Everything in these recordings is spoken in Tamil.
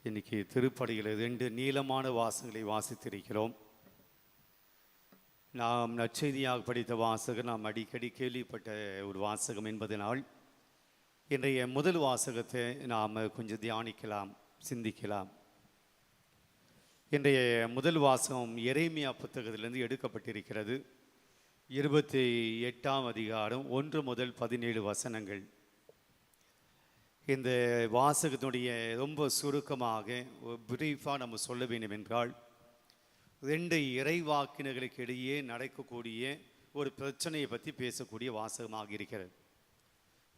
இன்னைக்கு திருப்படியில் 2 நீளமான வாசகங்களை வாசித்திருக்கிறோம். நாம் நற்செய்தியாக படித்த வாசகம் நாம் அடிக்கடி கேள்விப்பட்ட ஒரு வாசகம் என்பதனால் இன்றைய முதல் வாசகத்தை நாம் கொஞ்சம் தியானிக்கலாம், சிந்திக்கலாம். இன்றைய முதல் வாசகம் எரேமியா புத்தகத்திலிருந்து எடுக்கப்பட்டிருக்கிறது. 28ஆம் அதிகாரம் 1 முதல் 17 வசனங்கள். இந்த வாசகத்தினுடைய ரொம்ப சுருக்கமாக பிரீஃபாக நம்ம சொல்ல வேண்டும் என்றால், 2 இறைவாக்கினர்களுக்கு இடையே நடக்கக்கூடிய ஒரு பிரச்சனையை பற்றி பேசக்கூடிய வாசகமாக இருக்கிறது.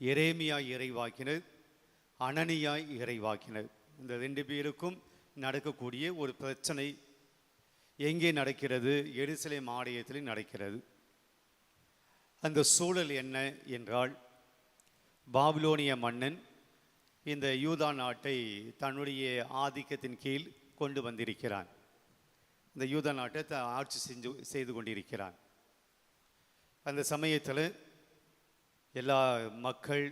எரேமியா இறைவாக்கினர், அனனியா இறைவாக்கினர், இந்த 2 பேருக்கும் நடக்கக்கூடிய ஒரு பிரச்சனை எங்கே நடக்கிறது? எருசலேம் ஆலயத்தில் நடக்கிறது. அந்த சூழல் என்ன என்றால், பாபிலோனிய மன்னன் இந்த யூதா நாட்டை தன்னுடைய ஆதிக்கத்தின் கீழ் கொண்டு வந்திருக்கிறான். இந்த யூதா நாட்டை ஆட்சி செய்து கொண்டிருக்கிறான். அந்த சமயத்தில் எல்லா மக்கள்,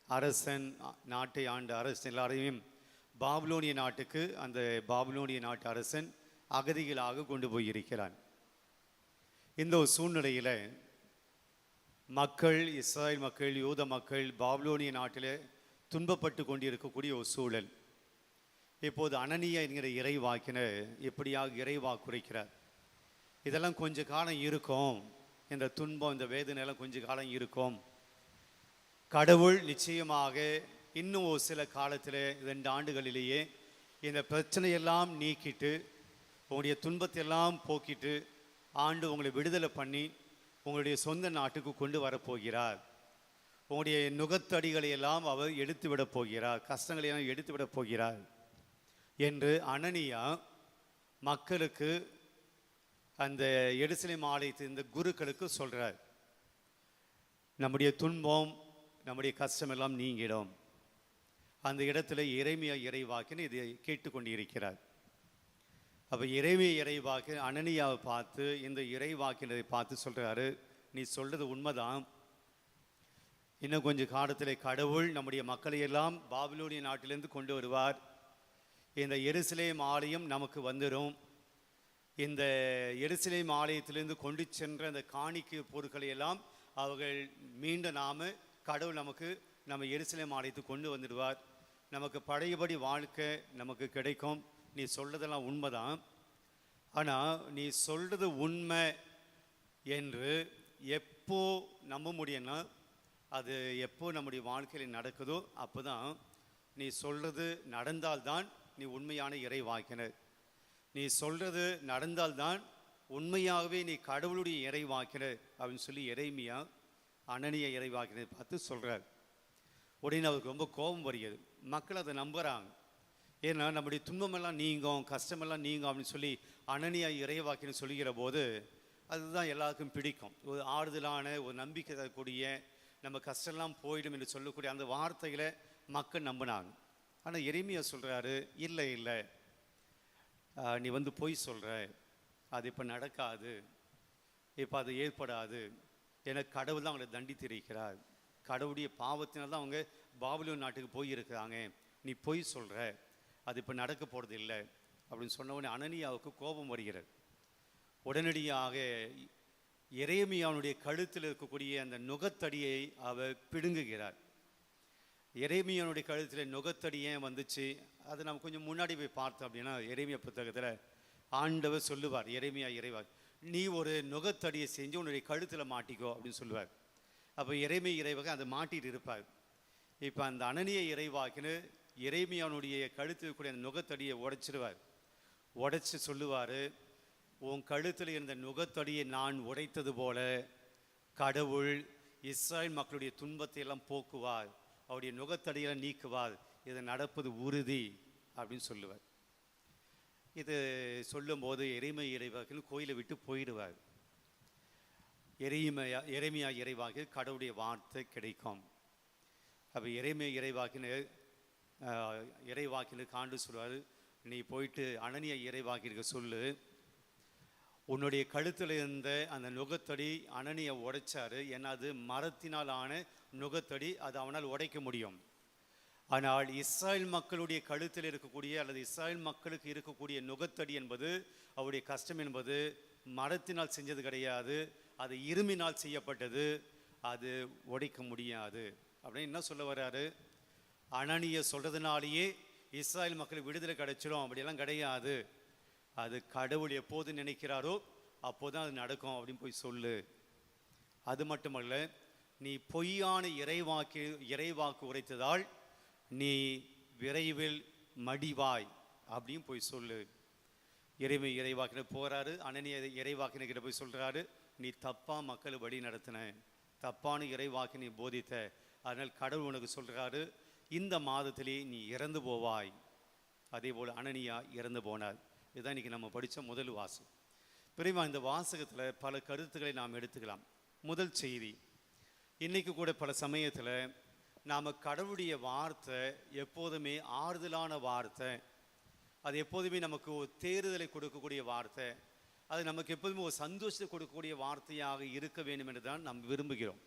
அரசன், நாட்டை ஆண்ட அரசன் எல்லாரையும் பாபிலோனிய நாட்டுக்கு அந்த பாபிலோனிய நாட்டு அரசன் அகதிகளாக கொண்டு போயிருக்கிறான். இந்த ஒரு சூழ்நிலையில் மக்கள், இஸ்ராயல் மக்கள், யூத மக்கள் பாபிலோனிய நாட்டில் துன்பப்பட்டு கொண்டிருக்கக்கூடிய ஒரு சூழல். இப்போது அனனியா என்கிற இறைவாக்கினர் எப்படியாக இறைவாக்குரைக்கிறார். இதெல்லாம் கொஞ்ச காலம் இருக்கும், இந்த துன்பம், இந்த வேதனையெல்லாம் கொஞ்ச காலம் இருக்கும். கடவுள் நிச்சயமாக இன்னும் ஒரு சில காலத்தில் 2 ஆண்டுகளிலேயே இந்த பிரச்சனையெல்லாம் நீக்கிட்டு, உங்களுடைய துன்பத்தையெல்லாம் போக்கிட்டு, ஆண்டு உங்களை விடுதலை பண்ணி உங்களுடைய சொந்த நாட்டுக்கு கொண்டு வரப்போகிறார். உங்களுடைய நுகத்தடிகளை எல்லாம் அவர் எடுத்து விட போகிறார், கஷ்டங்களை எல்லாம் எடுத்து விட போகிறார் என்று அனனியா மக்களுக்கு, அந்த எருசலேம் ஆலயத்தின் இந்த குருக்களுக்கு சொல்றார். நம்முடைய துன்பம், நம்முடைய கஷ்டம் எல்லாம் நீங்கிடும். அந்த இடத்துல எரேமியா இறைவாக்கினர் இதை கேட்டுக்கொண்டிருக்கிறார். அப்போ எரேமியா இறைவாக்கினர் அனனியாவை பார்த்து, இந்த இறைவாக்கினரை பார்த்து சொல்றாரு, நீ சொல்றது உண்மைதான். இன்னும் கொஞ்சம் காலத்தில் கடவுள் நம்முடைய மக்களை எல்லாம் பாபிலோனிய நாட்டிலிருந்து கொண்டு வருவார். இந்த எருசலேம் ஆலயம் நமக்கு வந்துடும். இந்த எருசலேம் ஆலயத்திலிருந்து கொண்டு சென்ற அந்த காணிக்கை பொருட்களை எல்லாம் அவர்கள் மீண்டும் கடவுள் நம்ம எருசலேம் ஆலயத்துக்கு கொண்டு வந்துடுவார். நமக்கு பழையபடி வாழ்க்கை நமக்கு கிடைக்கும். நீ சொல்றதெல்லாம் உண்மைதான். ஆனால் நீ சொல்றது உண்மை என்று எப்போ நம்ப முடியும்னா, அது எப்போ நம்முடைய வாழ்க்கையில் நடக்குதோ அப்போ தான் நீ சொல்கிறது நடந்தால்தான் நீ உண்மையான இறைவாக்கினர். நீ சொல்கிறது நடந்தால்தான் உண்மையாகவே நீ கடவுளுடைய இறைவாக்கினர் அப்படின்னு சொல்லி எரேமியா அனனியா இறைவாக்கினர் பார்த்து சொல்கிறார். உடனே அவருக்கு ரொம்ப கோபம் வருகிறது. மக்கள் அதை நம்புகிறாங்க. ஏன்னா நம்முடைய துன்பமெல்லாம் நீங்கும், கஷ்டமெல்லாம் நீங்கும் அப்படின்னு சொல்லி அனனியா இறைவாக்கினர் சொல்லுகிற போது அதுதான் எல்லாருக்கும் பிடிக்கும். ஒரு ஆறுதலான, ஒரு நம்பிக்கை தரக்கூடிய, நம்ம கஷ்டம்லாம் போயிடும் என்று சொல்லக்கூடிய அந்த வார்த்தைகளை மக்கள் நம்பினாங்க. ஆனால் எரேமியா சொல்கிறாரு, இல்லை இல்லை, நீ பொய் சொல்கிற, அது இப்போ நடக்காது, இப்போ அது ஏற்படாது. ஏன்னா கடவுள் தான் அவங்களை தண்டித்திருக்கிறார். கடவுளுடைய பாவத்தினால் தான் அவங்க பாபிலோன் நாட்டுக்கு போயிருக்கிறாங்க. நீ பொய் சொல்கிற, அது இப்போ நடக்க போகிறது இல்லை அப்படின்னு சொன்ன உடனே அனனியாவுக்கு கோபம் வருகிறது. உடனடியாக எரேமியாவுடைய கழுத்தில் இருக்கக்கூடிய அந்த நுகத்தடியை அவர் பிடுங்குகிறார். எரேமியாவுடைய கழுத்தில் நுகத்தடி ஏன் வந்துச்சு, அது நம்ம கொஞ்சம் முன்னாடி போய் பார்த்தோம் அப்படின்னா, எரேமியா புத்தகத்தில் ஆண்டவர் சொல்லுவார், எரேமியா இறைவார், நீ ஒரு நுகத்தடியை செஞ்சு உன்னுடைய கழுத்தில் மாட்டிக்கோ அப்படின்னு சொல்லுவார். அப்போ எரேமியா இறைவாக அதை மாட்டிட்டு இருப்பார். இப்போ அந்த அனனிய இறைவாக்கின்னு எரேமியாவுடைய கழுத்தில் இருக்கக்கூடிய அந்த நுகத்தடியை உடைச்சிடுவார். உடைச்சி சொல்லுவார், உன் கழுத்தில் இருந்த நுகத்தடியை நான் உடைத்தது போல கடவுள் இஸ்ராயல் மக்களுடைய துன்பத்தை எல்லாம் போக்குவார், அவருடைய நுகத்தடியெல்லாம் நீக்குவார், இது நடப்பது உறுதி அப்படின்னு சொல்லுவார். இது சொல்லும்போது எரேமியா இறைவாக்கில் கோயிலை விட்டு போயிடுவார். எரேமியா இறைவாக்கில் கடவுளுடைய வார்த்தை கிடைக்கும். அப்போ எரேமியா இறைவாக்கினர் காண்டு சொல்வார், நீ போயிட்டு அனனியா இறைவாக்கிற்கு சொல்லு, உன்னுடைய கழுத்தில் இருந்த அந்த நுகத்தடி அனனியை உடைச்சாரு. ஏன்னா அது மரத்தினால் ஆன நுகத்தடி, அது அவனால் உடைக்க முடியும். ஆனால் இஸ்ராயல் மக்களுடைய கழுத்தில் இருக்கக்கூடிய அல்லது இஸ்ராயல் மக்களுக்கு இருக்கக்கூடிய நுகத்தடி என்பது, அவருடைய கஷ்டம் என்பது மரத்தினால் செஞ்சது கிடையாது, அது இரும்பினால் செய்யப்பட்டது, அது உடைக்க முடியாது அப்படின்னு என்ன சொல்ல வர்றாரு? அனனிய சொல்றதுனாலேயே இஸ்ராயல் மக்களுக்கு விடுதலை கிடைச்சிடும் அப்படியெல்லாம் கிடையாது. அது கடவுள் எப்போது நினைக்கிறாரோ அப்போதான் அது நடக்கும் அப்படின்னு போய் சொல்லு. அது மட்டுமல்ல, நீ பொய்யான இறைவாக்கு உரைத்ததால் நீ விரைவில் மடிவாய் அப்படின்னு போய் சொல்லு. இறைவாக்கினர் போறாரு, அனனிய இறைவாக்கினர்கிட்ட போய் சொல்றாரு, நீ தப்பா மக்களை வழி நடத்தின, தப்பான இறைவாக்கி நீ போதித்த, அதனால் கடவுள் உனக்கு சொல்றாரு, இந்த மாதத்திலே நீ இறந்து போவாய். அதே போல் அனனியா இறந்து போனார். இதுதான் இன்னைக்கு நம்ம படித்த முதல் வாசகம். பிரிவா இந்த வாசகத்தில் பல கருத்துக்களை நாம் எடுத்துக்கலாம். முதல் செய்தி, இன்னைக்கு கூட பல சமயத்தில் நாம் கடவுளுடைய வார்த்தை எப்போதுமே ஆறுதலான வார்த்தை, அது எப்போதுமே நமக்கு ஒரு தேறுதலை கொடுக்கக்கூடிய வார்த்தை, அது நமக்கு எப்போதுமே ஒரு சந்தோஷத்தை கொடுக்கக்கூடிய வார்த்தையாக இருக்க வேண்டும் என்று தான் நாம் விரும்புகிறோம்.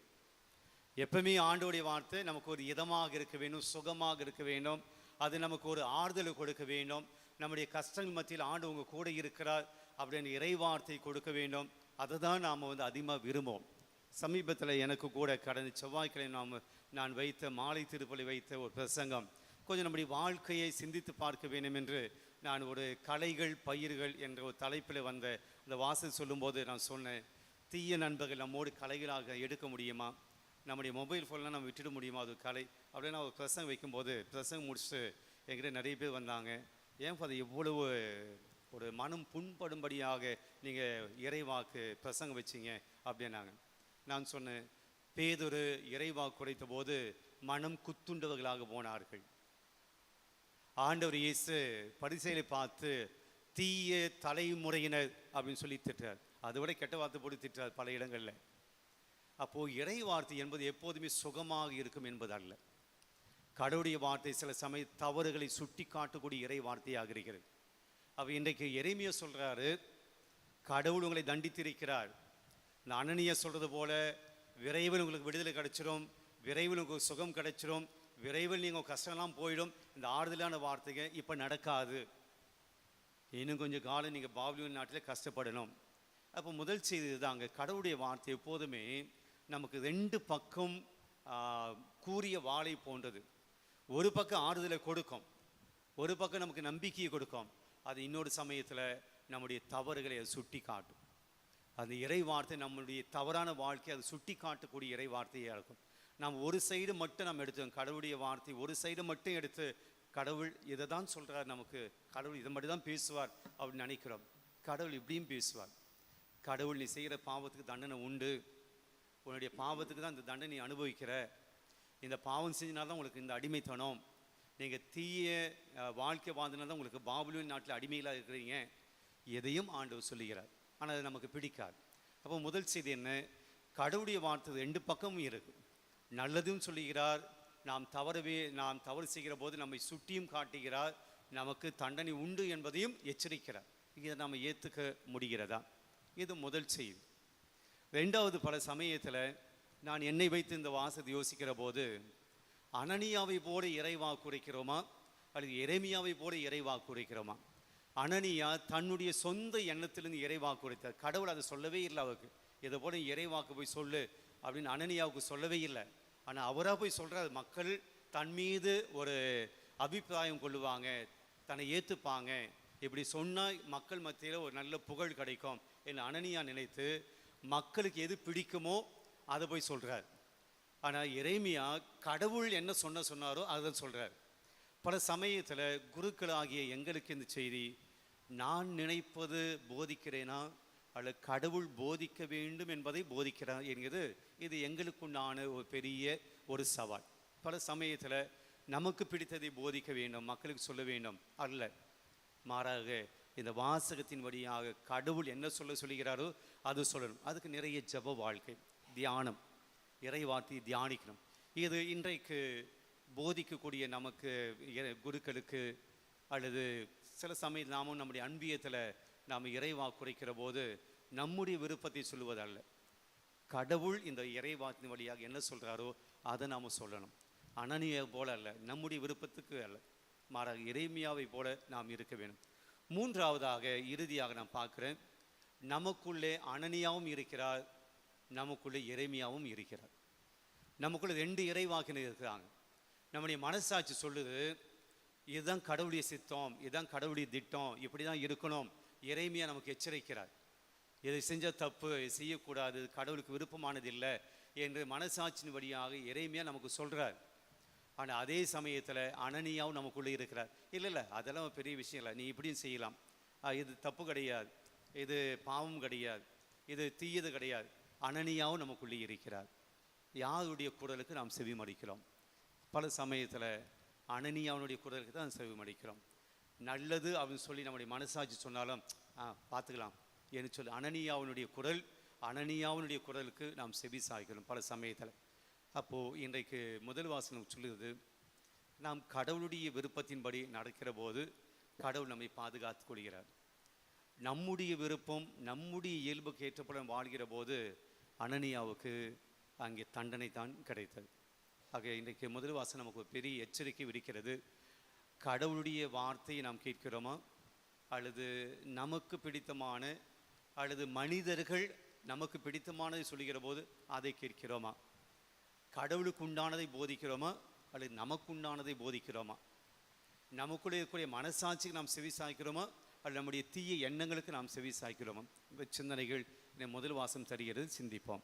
எப்பவுமே ஆண்டோடைய வார்த்தை நமக்கு ஒரு இதமாக இருக்க வேண்டும், சுகமாக இருக்க வேண்டும், அது நமக்கு ஒரு ஆறுதலை கொடுக்க வேண்டும். நம்முடைய கஷ்டங்கள் மத்தியில் ஆண்டு உங்கள் கூட இருக்கிறார் அப்படின்னு இறைவார்த்தை கொடுக்க வேண்டும். அதை தான் நாம் அதிகமாக விரும்புவோம். சமீபத்தில் எனக்கு கூட கடந்த செவ்வாய்க்கிழமை நான் வைத்த மாலை திருப்பலி வைத்த ஒரு பிரசங்கம் கொஞ்சம் நம்முடைய வாழ்க்கையை சிந்தித்து பார்க்க வேண்டும் என்று நான் ஒரு கலைகள் பயிர்கள் என்ற ஒரு தலைப்பில் வந்த இந்த வாசல் சொல்லும்போது நான் சொன்னேன், தீய நண்பர்கள் நம்மோடு கலைகளாக எடுக்க முடியுமா? நம்முடைய மொபைல் ஃபோன்லாம் நம்ம விட்டுட முடியுமா? அது கலை அப்படின்னு ஒரு பிரசங்கம் வைக்கும்போது பிரசங்கம் முடிச்சுட்டு என்கிட்ட நிறைய பேர் வந்தாங்க, ஏன் அதை எவ்வளவு ஒரு மனம் புண்படும்படியாக நீங்கள் இறைவாக்கு பிரசங்கம் வச்சிங்க அப்படின்னாங்க. நான் சொன்னேன், பேதுரு இறைவாக்கு குறைத்த போது மனம் குத்துண்டவர்களாக போனார்கள். ஆண்டவர் இயேசு பரிசேயரை பார்த்து தீய தலைமுறையினர் அப்படின்னு சொல்லி திட்டார். அதை விட கெட்ட வார்த்தை போட்டு திட்டார் பல இடங்களில். அப்போது இறை வார்த்தை என்பது எப்போதுமே சுகமாக இருக்கும் என்பது அல்ல. கடவுளுடைய வார்த்தை சில சமய தவறுகளை சுட்டி காட்டக்கூடிய இறை வார்த்தையாக இருக்கிறது. அப்போ இன்றைக்கு எரேமியா சொல்கிறாரு, கடவுள் உங்களை தண்டித்திருக்கிறார். இந்த அனனியா சொல்கிறது போல விரைவில் உங்களுக்கு விடுதலை கிடைச்சிடும், விரைவில் உங்களுக்கு சுகம் கிடைச்சிடும், விரைவில் நீங்கள் கஷ்டம்லாம் போயிடும். இந்த ஆறுதலான வார்த்தைங்க இப்போ நடக்காது, இன்னும் கொஞ்சம் காலம் நீங்கள் பாபிலோன் நாட்டில் கஷ்டப்படணும். அப்போ முதல் செய்தி தாங்க, கடவுளுடைய வார்த்தை எப்போதுமே நமக்கு ரெண்டு பக்கம் கூறிய வாளை போன்றது. ஒரு பக்கம் ஆறுதலை கொடுக்கும், ஒரு பக்கம் நமக்கு நம்பிக்கையை கொடுக்கும். அது இன்னொரு சமயத்தில் நம்முடைய தவறுகளை அது சுட்டி காட்டும். அந்த இறை வார்த்தை நம்முடைய தவறான வாழ்க்கை அது சுட்டி காட்டக்கூடிய இறை வார்த்தையாக இருக்கும். நாம் ஒரு சைடு மட்டும் நம்ம எடுத்தோம், கடவுளுடைய வார்த்தை ஒரு சைடு மட்டும் எடுத்து கடவுள் இதை தான் சொல்கிறார், நமக்கு கடவுள் இதை மட்டும் தான் பேசுவார் அப்படின்னு நினைக்கிறோம். கடவுள் இப்படியும் பேசுவார். கடவுள் நீ செய்கிற பாவத்துக்கு தண்டனை உண்டு, உன்னுடைய பாவத்துக்கு தான் இந்த தண்டனை அனுபவிக்கிற, இந்த பாவம் செஞ்சினால்தான் உங்களுக்கு இந்த அடிமைத்தனம், நீங்கள் தீய வாழ்க்கை வாழ்ந்தனால தான் உங்களுக்கு பாபிலோன் நாட்டில் அடிமைகளாக இருக்கிறீங்க, எதையும் ஆண்டவர் சொல்லுகிறார். ஆனால் அது நமக்கு பிடிக்காது. அப்போ முதல் செய்தி என்ன, கடவுளுடைய வார்த்தை ரெண்டு பக்கமும் இருக்குது. நல்லதும் சொல்லுகிறார், நாம் தவறு செய்கிற போது நம்மை சுட்டியும் காட்டுகிறார், நமக்கு தண்டனை உண்டு என்பதையும் எச்சரிக்கிறார். இதை நாம் ஏற்றுக்க முடிகிறதா? இது முதல் செய்தி. ரெண்டாவது, பல சமயத்தில் நான் என்னை வைத்து இந்த வாசத்தை யோசிக்கிற போது, அனனியாவை போல இறைவாக்கு உரைக்கிறோமா அல்லது எரேமியாவை போல இறைவாக்கு உரைக்கிறோமா? அனனியா தன்னுடைய சொந்த எண்ணத்திலிருந்து இறைவாக்கு உரைத்தார். கடவுள் அதை சொல்லவே இல்லை அவருக்கு, இதை போல இறைவாக்கு போய் சொல்லு அப்படின்னு அனனியாவுக்கு சொல்லவே இல்லை. ஆனால் அவராக போய் சொல்கிறார், மக்கள் தன் மீது ஒரு அபிப்பிராயம் கொள்ளுவாங்க, தன்னை ஏற்றுப்பாங்க, இப்படி சொன்னால் மக்கள் மத்தியில் ஒரு நல்ல புகழ் கிடைக்கும் என்று அனனியா நினைத்து மக்களுக்கு எது பிடிக்குமோ அதை போய் சொல்கிறார். ஆனால் எரேமியா கடவுள் என்ன சொன்னாரோ அதை சொல்கிறார். பல சமயத்தில் குருக்களாகிய எங்களுக்கு இந்த செய்தி, நான் நினைப்பது போதிக்கிறேனா அல்லது கடவுள் போதிக்க வேண்டும் என்பதை போதிக்கிறார் என்கிறது இது எங்களுக்குண்டான ஒரு பெரிய ஒரு சவால். பல சமயத்தில் நமக்கு பிடித்ததை போதிக்க வேண்டும், மக்களுக்கு சொல்ல வேண்டும் அல்ல, மாறாக இந்த வாசகத்தின் வழியாக கடவுள் என்ன சொல்லுகிறாரோ அது சொல்லணும். அதுக்கு நிறைய ஜப வாழ்க்கை, தியானம், இறை வார்த்தையை தியானிக்கணும். இது இன்றைக்கு போதிக்கக்கூடிய நமக்கு குருக்களுக்கு அல்லது சில சமயம் நாமும் நம்முடைய அன்பியத்தில் நாம் இறைவாக்கு குறைக்கிற போது நம்முடைய விருப்பத்தை சொல்லுவதல்ல, கடவுள் இந்த இறைவாக்கின் வழியாக என்ன சொல்கிறாரோ அதை நாம் சொல்லணும். அனனியை போல அல்ல, நம்முடைய விருப்பத்துக்கு அல்ல, மாறாக எரேமியாவை போல நாம் இருக்க வேண்டும். மூன்றாவதாக இறுதியாக நான் பார்க்குறேன், நமக்குள்ளே அனனியாவும் இருக்கிறார், நமக்குள்ளே எரேமியாவும் இருக்கிறார். நமக்குள்ளே 2 இறைவாக்கினர் இருக்கிறாங்க. நம்முடைய மனசாட்சி சொல்லுது, இதுதான் கடவுளுடைய சித்தம், இதுதான் கடவுளுடைய திட்டம், இப்படி தான் இருக்கணும். எரேமியா நமக்கு எச்சரிக்கிறார், இதை செஞ்சால் தப்பு, செய்யக்கூடாது, கடவுளுக்கு விருப்பமானது இல்லை என்று மனசாட்சியின் வழியாக எரேமியா நமக்கு சொல்கிறார். ஆனால் அதே சமயத்தில் அனனியாவும் நமக்குள்ளே இருக்கிறார். இல்லை அதெல்லாம் பெரிய விஷயம் இல்லை, நீ இப்படியும் செய்யலாம், இது தப்பு கிடையாது, இது பாவம் கிடையாது, இது தீயது கிடையாது. அனனியாவும் நமக்குள்ளே இருக்கிறார். யாருடைய குரலுக்கு நாம் செவி மடிக்கிறோம்? பல சமயத்தில் அனனியாவுடைய குரலுக்கு தான் செவி மடிக்கிறோம். நல்லது அப்படின்னு சொல்லி நம்முடைய மனசாட்சி சொன்னாலும் பார்த்துக்கலாம் என்று சொல்லி அனனியாவுடைய குரலுக்கு நாம் செவி சாய்க்கிறோம் பல சமயத்தில். அப்போது இன்றைக்கு முதல் வாசனம் சொல்லுகிறது, நாம் கடவுளுடைய விருப்பத்தின்படி நடக்கிற போது கடவுள் நம்மை பாதுகாத்து கொள்கிறார். நம்முடைய விருப்பம் நம்முடைய இயல்புக்கு ஏற்றப்பட வாழ்கிற போது அனனியாவுக்கு அங்கே தண்டனை தான் கிடைத்தது. ஆக இன்றைக்கு முதல் வாசனம் நமக்கு ஒரு பெரிய எச்சரிக்கை விடுக்கிறது. கடவுளுடைய வார்த்தையை நாம் கேட்கிறோமா, அல்லது நமக்கு பிடித்தமான அல்லது மனிதர்கள் நமக்கு பிடித்தமானதை சொல்லுகிற போது அதை கேட்கிறோமா? கடவுளுக்கு உண்டானதை போதிக்கிறோமா அல்லது நமக்கு உண்டானதை போதிக்கிறோமா? நமக்குள்ளே இருக்கக்கூடிய மனசாட்சிக்கு நாம் செவி சாய்க்கிறோமா அல்லது நம்முடைய தீய எண்ணங்களுக்கு நாம் செவி சாய்க்கிறோமா? சிந்தனைகள் முதல் வாசம் தருகிறது, சிந்திப்போம்.